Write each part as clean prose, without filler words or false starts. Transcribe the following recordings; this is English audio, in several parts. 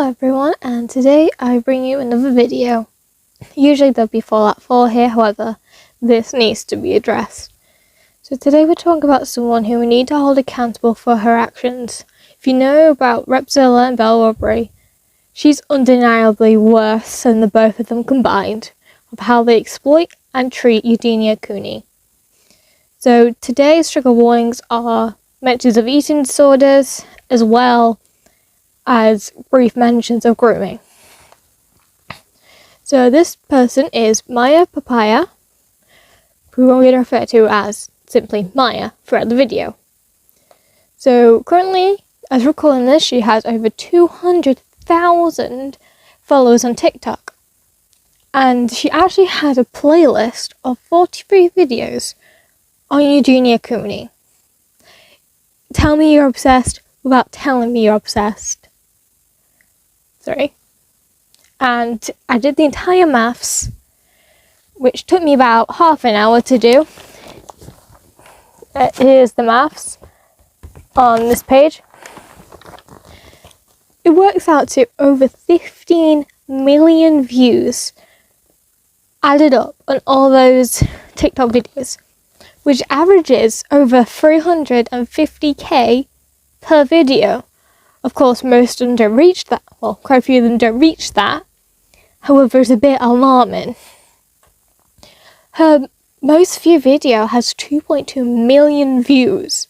Hello everyone, and today I bring you another video. Usually there'll be Fallout 4 here, however, this needs to be addressed. So today we're talking about someone who we need to hold accountable for her actions. If you know about Repzilla and Belle Aubrey, she's undeniably worse than the both of them combined of how they exploit and treat Eugenia Cooney. So today's trigger warnings are mentions of eating disorders, as well as brief mentions of grooming. So this person is Maiapapaiyaa, who I'm going to refer to as simply Maya throughout the video. So currently, as we're recording this, she has over 200,000 followers on TikTok. And she actually has a playlist of 43 videos on Eugenia Cooney. Tell me you're obsessed without telling me you're obsessed. Sorry. And I did the entire maths, which took me about half an hour to do. Here's the maths on this page. It works out to over 15 million views added up on all those TikTok videos, which averages over 350k per video. Of course, most of them don't reach that. Well, quite a few of them don't reach that. However, it's a bit alarming. Her most viewed video has 2.2 million views.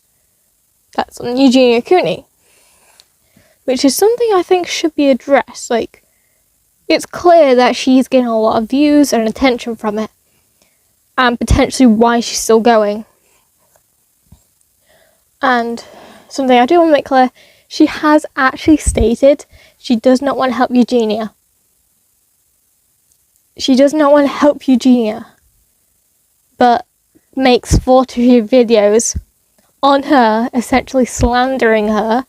That's on Eugenia Cooney. Which is something I think should be addressed. Like, it's clear that she's getting a lot of views and attention from it. And potentially why she's still going. And something I do want to make clear, she has actually stated she does not want to help Eugenia. She does not want to help Eugenia, but makes 43 videos on her, essentially slandering her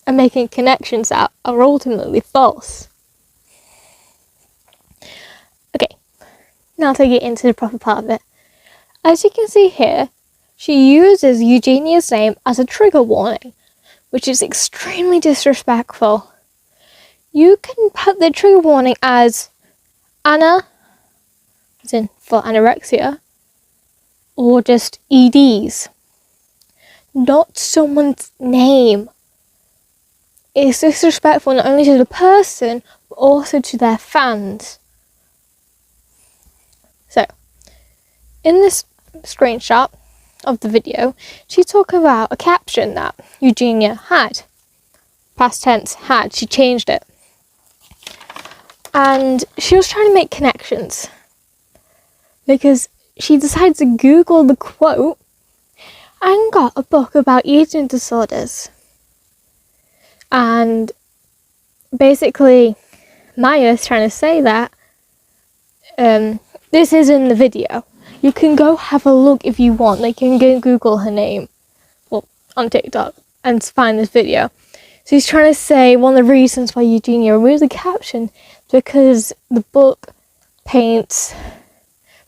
and making connections that are ultimately false. Okay, now to get into the proper part of it. As you can see here, she uses Eugenia's name as a trigger warning, which is extremely disrespectful. You can put the trigger warning as Anna, as in for anorexia, or just EDs, not someone's name. It's disrespectful not only to the person, but also to their fans. So, in this screenshot of the video, she's talking about a caption that Eugenia had. Past tense, had. She changed it. And she was trying to make connections. Because she decided to Google the quote and got a book about eating disorders. And basically, Maya's trying to say that this is in the video. You can go have a look if you want. Like, you can go Google her name, well, on TikTok, and find this video. So he's trying to say one of the reasons why Eugenia removed the caption is because the book paints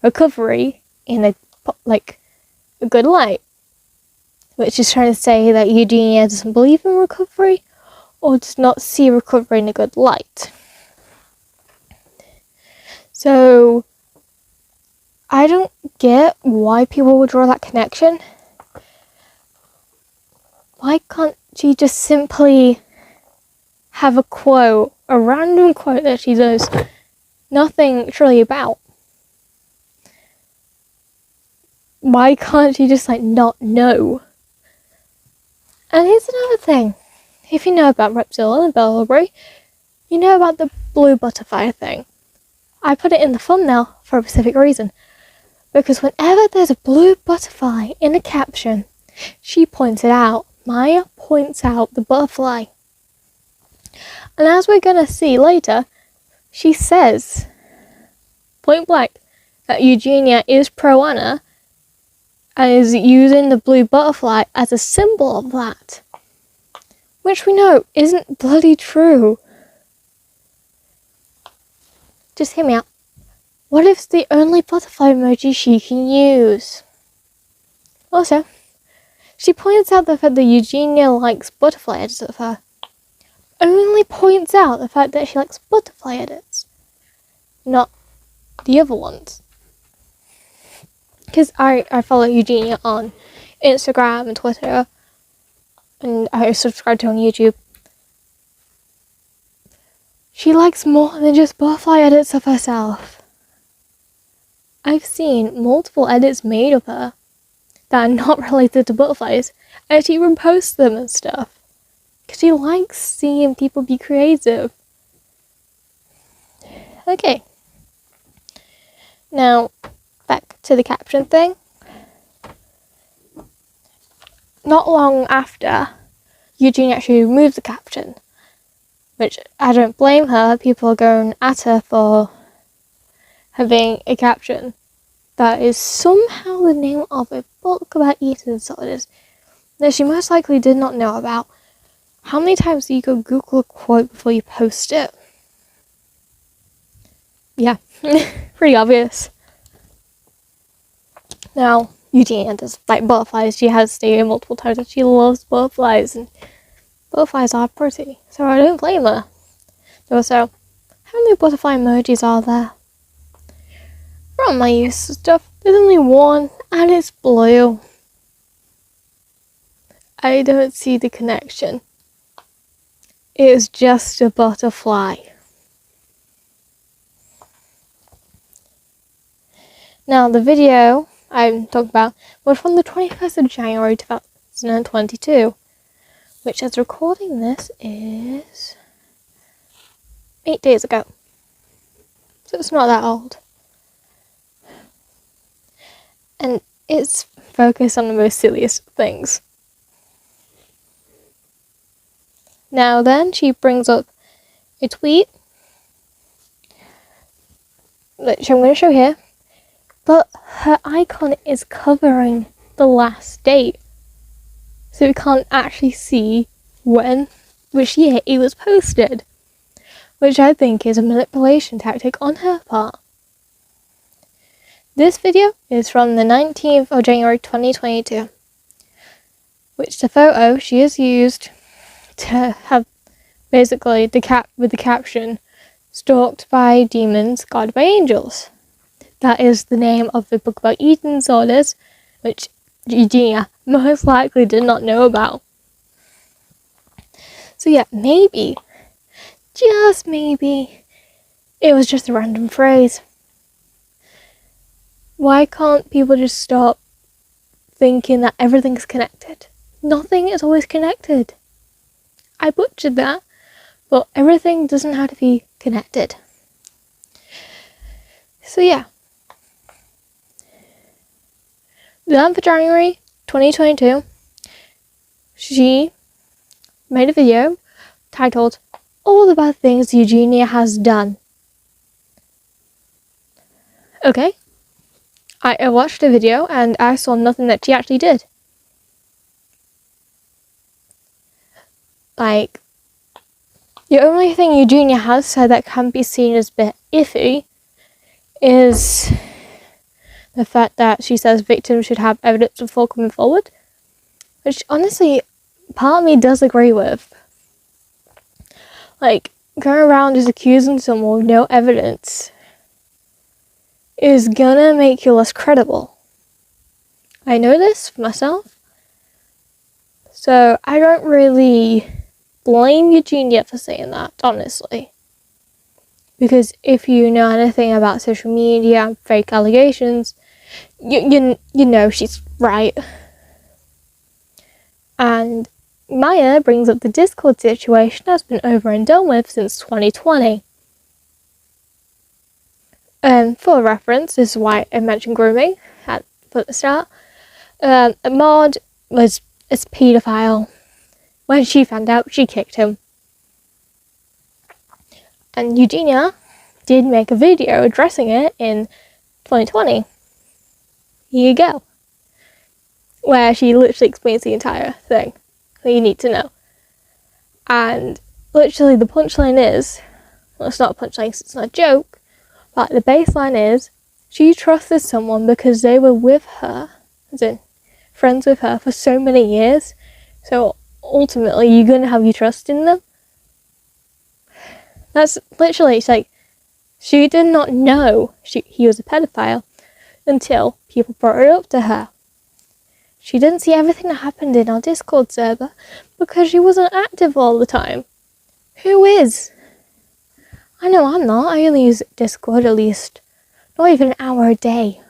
recovery in a good light, which is trying to say that Eugenia doesn't believe in recovery or does not see recovery in a good light. So I don't get why people would draw that connection. Why can't she just simply have a quote, a random quote that she knows nothing truly about? Why can't she just not know? And here's another thing. If you know about Repzilla and Belle Aubrey, you know about the blue butterfly thing. I put it in the thumbnail for a specific reason. Because whenever there's a blue butterfly in a caption, she points it out. Maya points out the butterfly. And as we're going to see later, she says, point blank, that Eugenia is pro-Anna and is using the blue butterfly as a symbol of that. Which we know isn't bloody true. Just hear me out. What if it's the only butterfly emoji she can use? Also, she points out the fact that Eugenia likes butterfly edits of her. only points out the fact that she likes butterfly edits, not the other ones. Because I follow Eugenia on Instagram and Twitter, and I subscribe to her on YouTube. She likes more than just butterfly edits of herself. I've seen multiple edits made of her that are not related to butterflies, and she even posts them and stuff. Because she likes seeing people be creative. Okay. Now, back to the caption thing. Not long after, Eugenie actually removed the caption. Which, I don't blame her. People are going at her for having a caption that is somehow the name of a book about eating disorders that she most likely did not know about. How many times do you go Google a quote before you post it? Yeah, pretty obvious. Now, Eugenia does like butterflies. She has stated multiple times that she loves butterflies, and butterflies are pretty, so I don't blame her. Also, how many butterfly emojis are there? From my use of stuff, there's only one, and it's blue. I don't see the connection. It's just a butterfly. Now, the video I'm talking about was from the 21st of January 2022, which as recording this is 8 days ago. So it's not that old. And it's focused on the most silliest things. Now then, she brings up a tweet, which I'm going to show here, but her icon is covering the last date, so we can't actually see which year it was posted, which I think is a manipulation tactic on her part. This video is from the 19th of January 2022, which the photo she has used to have basically with the caption, "Stalked by demons, guarded by angels." That is the name of the book about eating disorders, which Eugenia most likely did not know about. So yeah, maybe, just maybe, it was just a random phrase. Why can't people just stop thinking that everything's connected? Nothing is always connected. I butchered that, but everything doesn't have to be connected. So yeah. The 9th of January 2022, she made a video titled, "All the Bad Things Eugenia Has Done." Okay. I watched the video and I saw nothing that she actually did. Like, the only thing Eugenia has said that can be seen as a bit iffy is the fact that she says victims should have evidence before coming forward, which honestly, part of me does agree with. Like, going around just accusing someone with no evidence is gonna make you less credible. I know this for myself, so I don't really blame Eugenia for saying that, honestly. Because if you know anything about social media and fake allegations, you know she's right. And Maya brings up the Discord situation that's been over and done with since 2020. For reference, this is why I mentioned grooming at the start. Maud was a paedophile. When she found out, she kicked him. And Eugenia did make a video addressing it in 2020. Here you go. Where she literally explains the entire thing that you need to know. And literally the punchline is, well, it's not a punchline because it's not a joke, but the baseline is, she trusted someone because they were with her, as in, friends with her for so many years, so ultimately you're going to have your trust in them. That's literally, it's like, she did not know he was a pedophile until people brought it up to her. She didn't see everything that happened in our Discord server because she wasn't active all the time. Who is? I know I'm not. I only use Discord at least not even an hour a day.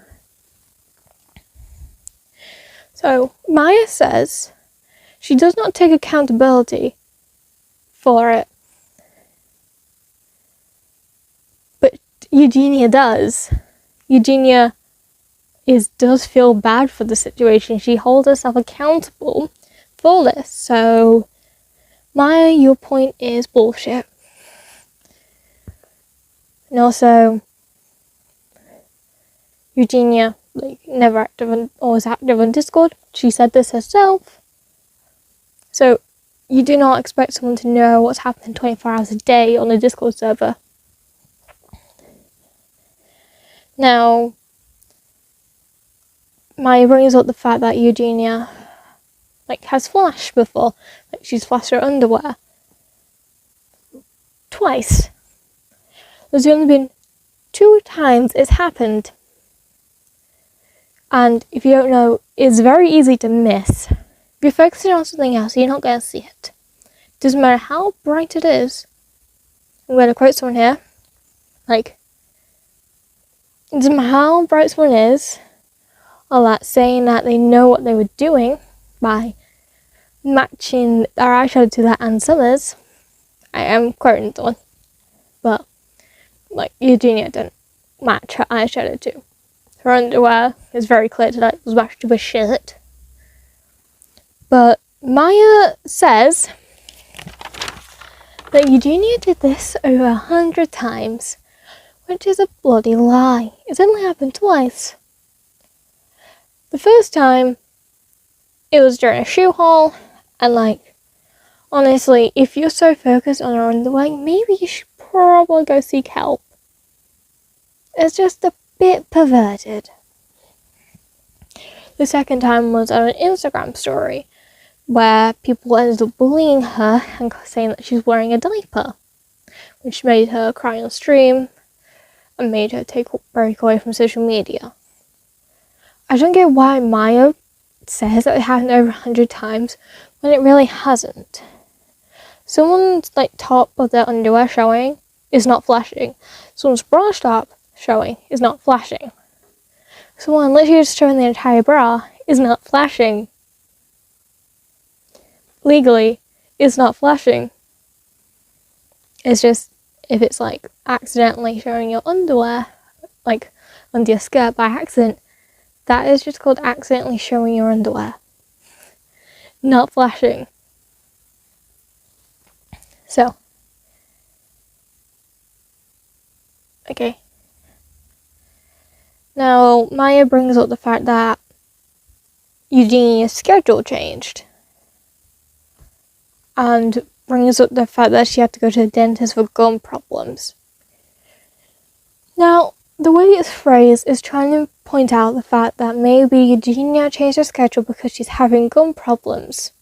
So Maya says she does not take accountability for it. But Eugenia does. Eugenia does feel bad for the situation. She holds herself accountable for this. So Maya, your point is bullshit. And also, Eugenia, never active on, or was active on Discord. She said this herself. So, you do not expect someone to know what's happening 24 hours a day on a Discord server. Now, Maya brings up the fact that Eugenia, has flashed before. She's flashed her underwear. Twice. There's only been 2 times it's happened. And if you don't know, it's very easy to miss. If you're focusing on something else, you're not going to see it. Doesn't matter how bright it is. I'm going to quote someone here. It doesn't matter how bright someone is, or that saying that they know what they were doing by matching their eyeshadow to that Ann Summers. I am quoting someone. But, Eugenia didn't match her eyeshadow to. Her underwear is very clear that it was matched to a shirt. But Maya says that Eugenia did this over 100 times, which is a bloody lie. It's only happened twice. The first time, it was during a shoe haul, and honestly, if you're so focused on your underwear, maybe you should probably go seek help. It's just a bit perverted. The second time was on an Instagram story where people ended up bullying her and saying that she's wearing a diaper, which made her cry on stream and made her take a break away from social media. I don't get why Maya says that it happened over 100 times when it really hasn't. Someone's top of their underwear showing is not flashing. Someone's bra strap showing is not flashing. Someone literally just showing the entire bra is not flashing. Legally, it's not flashing. It's just if it's accidentally showing your underwear, under your skirt by accident, that is just called accidentally showing your underwear. Not flashing. So. Okay. Now, Maya brings up the fact that Eugenia's schedule changed. And brings up the fact that she had to go to the dentist for gum problems. Now, the way it's phrased is trying to point out the fact that maybe Eugenia changed her schedule because she's having gum problems.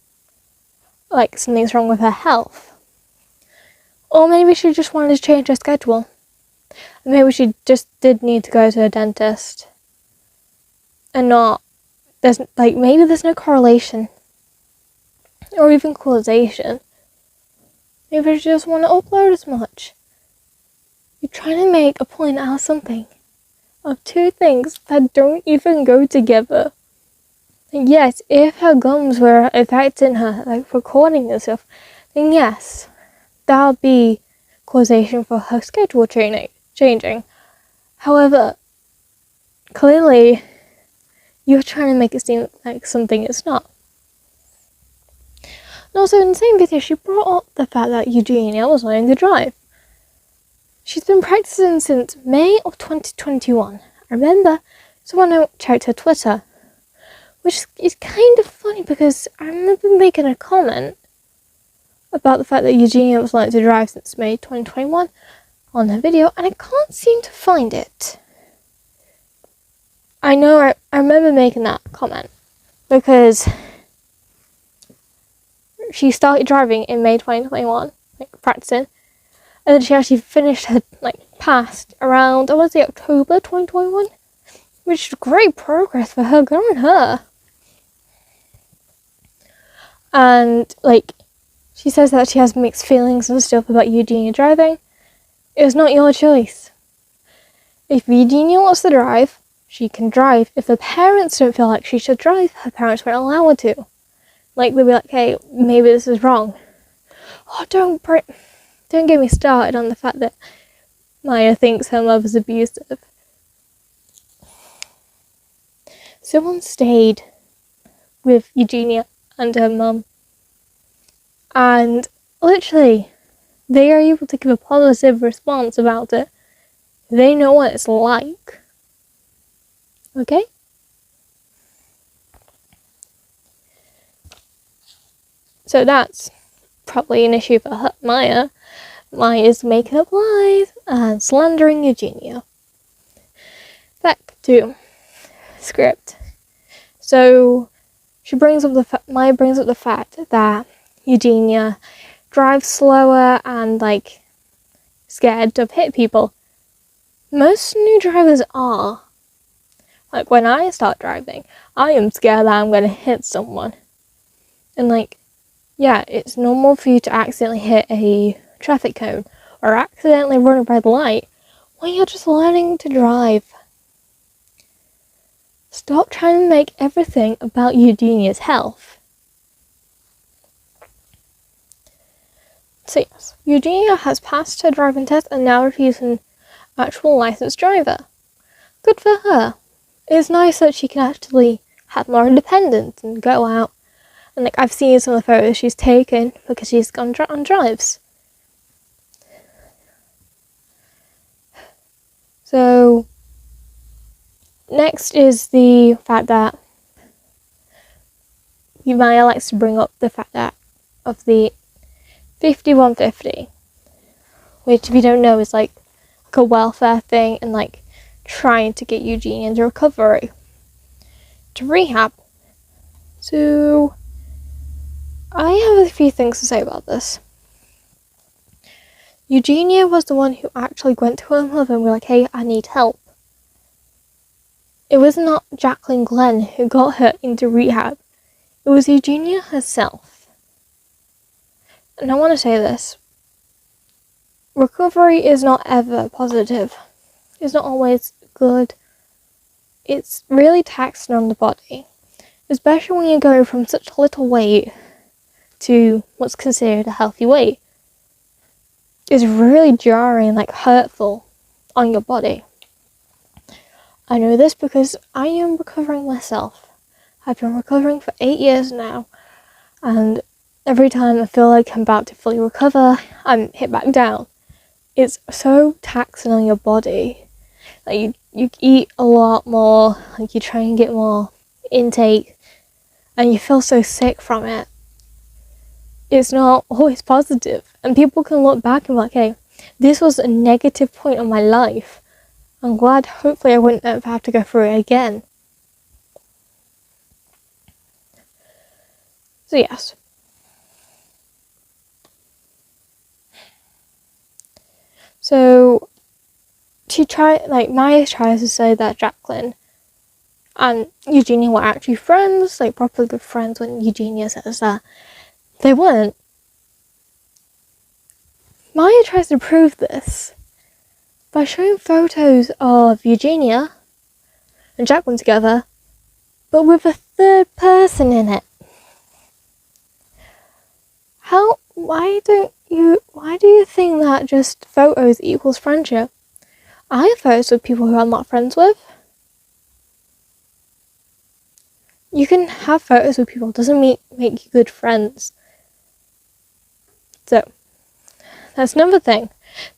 Something's wrong with her health. Or maybe she just wanted to change her schedule. Maybe she just did need to go to a dentist. And maybe there's no correlation. Or even causation. Maybe she just want to upload as much. You're trying to make a point out of something. Of 2 things that don't even go together. And yes, if her gums were affecting her, recording and stuff, then yes, that'll be causation for her schedule changing. However, clearly, you're trying to make it seem like something it's not. And also, in the same video, she brought up the fact that Eugenia was learning to drive. She's been practicing since May of 2021. I remember someone checked her Twitter, which is kind of funny because I remember making a comment about the fact that Eugenia was learning to drive since May 2021 on her video, and I can't seem to find it. I know I remember making that comment because she started driving in May 2021, practicing, And then she actually finished her, passed around, I want to say October 2021. Which is great progress for her, good on her. And, she says that she has mixed feelings and stuff about Eugenia driving. It was not your choice. If Eugenia wants to drive, she can drive. If the parents don't feel like she should drive, her parents won't allow her to. They'll be like, hey, maybe this is wrong. Oh, don't get me started on the fact that Maya thinks her mother's abusive. Someone stayed with Eugenia and her mum, and literally they are able to give a positive response about it. They know what it's like. Okay? So that's probably an issue for her, Maya. Maya's making up lies and slandering Eugenia. Back to script. So Maya brings up the fact that Eugenia drives slower and scared to hit people. Most new drivers are. When I start driving, I am scared that I'm going to hit someone. And yeah, it's normal for you to accidentally hit a traffic cone or accidentally run a red light when you're just learning to drive. Stop trying to make everything about Eugenia's health. So yes, Eugenia has passed her driving test and now she's an actual licensed driver. Good for her. It's nice that she can actually have more independence and go out. And I've seen some of the photos she's taken because she's gone on drives. So next is the fact that Maya likes to bring up the fact that of the 5150, which if you don't know is like a welfare thing and trying to get Eugenia into recovery, to rehab. So I have a few things to say about this. Eugenia was the one who actually went to her mother and was like, hey, I need help. It was not Jacqueline Glenn who got her into rehab. It was Eugenia herself. And I want to say this. Recovery is not ever positive. It's not always good. It's really taxing on the body. Especially when you're going from such little weight to what's considered a healthy weight. It's really jarring, hurtful on your body. I know this because I am recovering myself. I've been recovering for 8 years now, and every time I feel like I'm about to fully recover, I'm hit back down. It's so taxing on your body. You eat a lot more, you try and get more intake, and you feel so sick from it. It's not always positive, and people can look back and be like, hey, this was a negative point in my life. I'm glad, hopefully I wouldn't ever have to go through it again. So yes. So Maya tries to say that Jacqueline and Eugenia were actually friends, proper good friends, when Eugenia says that they weren't. Maya tries to prove this by showing photos of Eugenia and Jacqueline together, but with a third person in it. Why do you think that just photos equals friendship? I have photos with people who I'm not friends with. You can have photos with people, doesn't make you good friends. So, that's another thing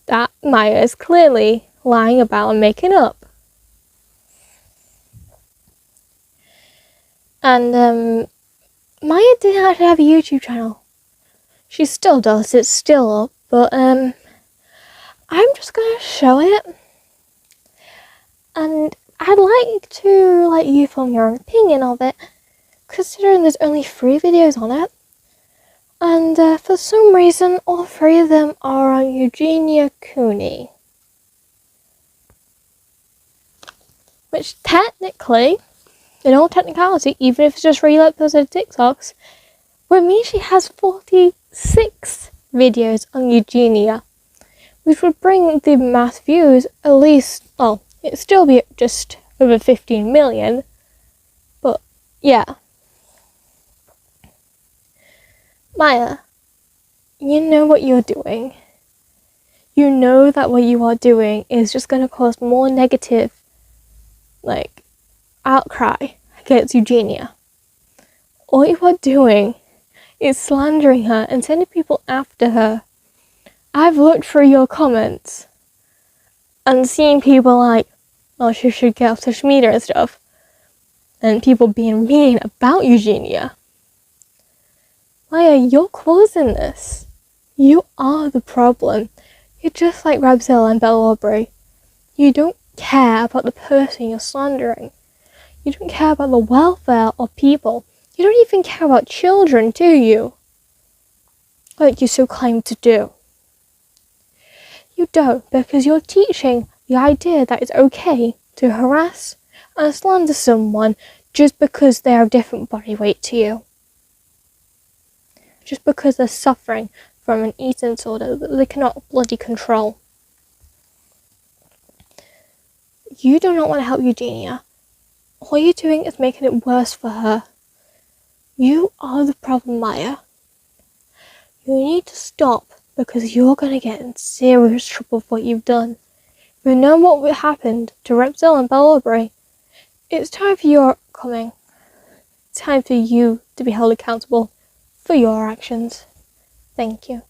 that Maya is clearly lying about and making up. And Maya didn't actually have a YouTube channel. She still does, it's still up, but I'm just gonna show it. And I'd like to let you form your own opinion of it, considering there's only 3 videos on it. And for some reason, all three of them are on Eugenia Cooney. Which technically, in all technicality, even if it's just re-uploaded TikToks, would mean she has 46 videos on Eugenia. Which would bring the mass views at least, well, it'd still be just over 15 million. But, yeah. Maya, you know what you're doing. You know that what you are doing is just going to cause more negative, outcry against Eugenia. All you are doing is slandering her and sending people after her. I've looked through your comments and seen people like, oh, she should get off social media and stuff. And people being mean about Eugenia. Maya, you're causing this. You are the problem. You're just like Repzilla and Belle Aubrey. You don't care about the person you're slandering. You don't care about the welfare of people. You don't even care about children, do you? Like you so claim to do. You don't, because you're teaching the idea that it's okay to harass and slander someone just because they have a different body weight to you. Just because they're suffering from an eating disorder that they cannot bloody control. You do not want to help Eugenia. All you're doing is making it worse for her. You are the problem, Maya. You need to stop because you're going to get in serious trouble for what you've done. You know what happened to Repzilla and Belle Aubrey. It's time for your coming. It's time for you to be held accountable for your actions. Thank you.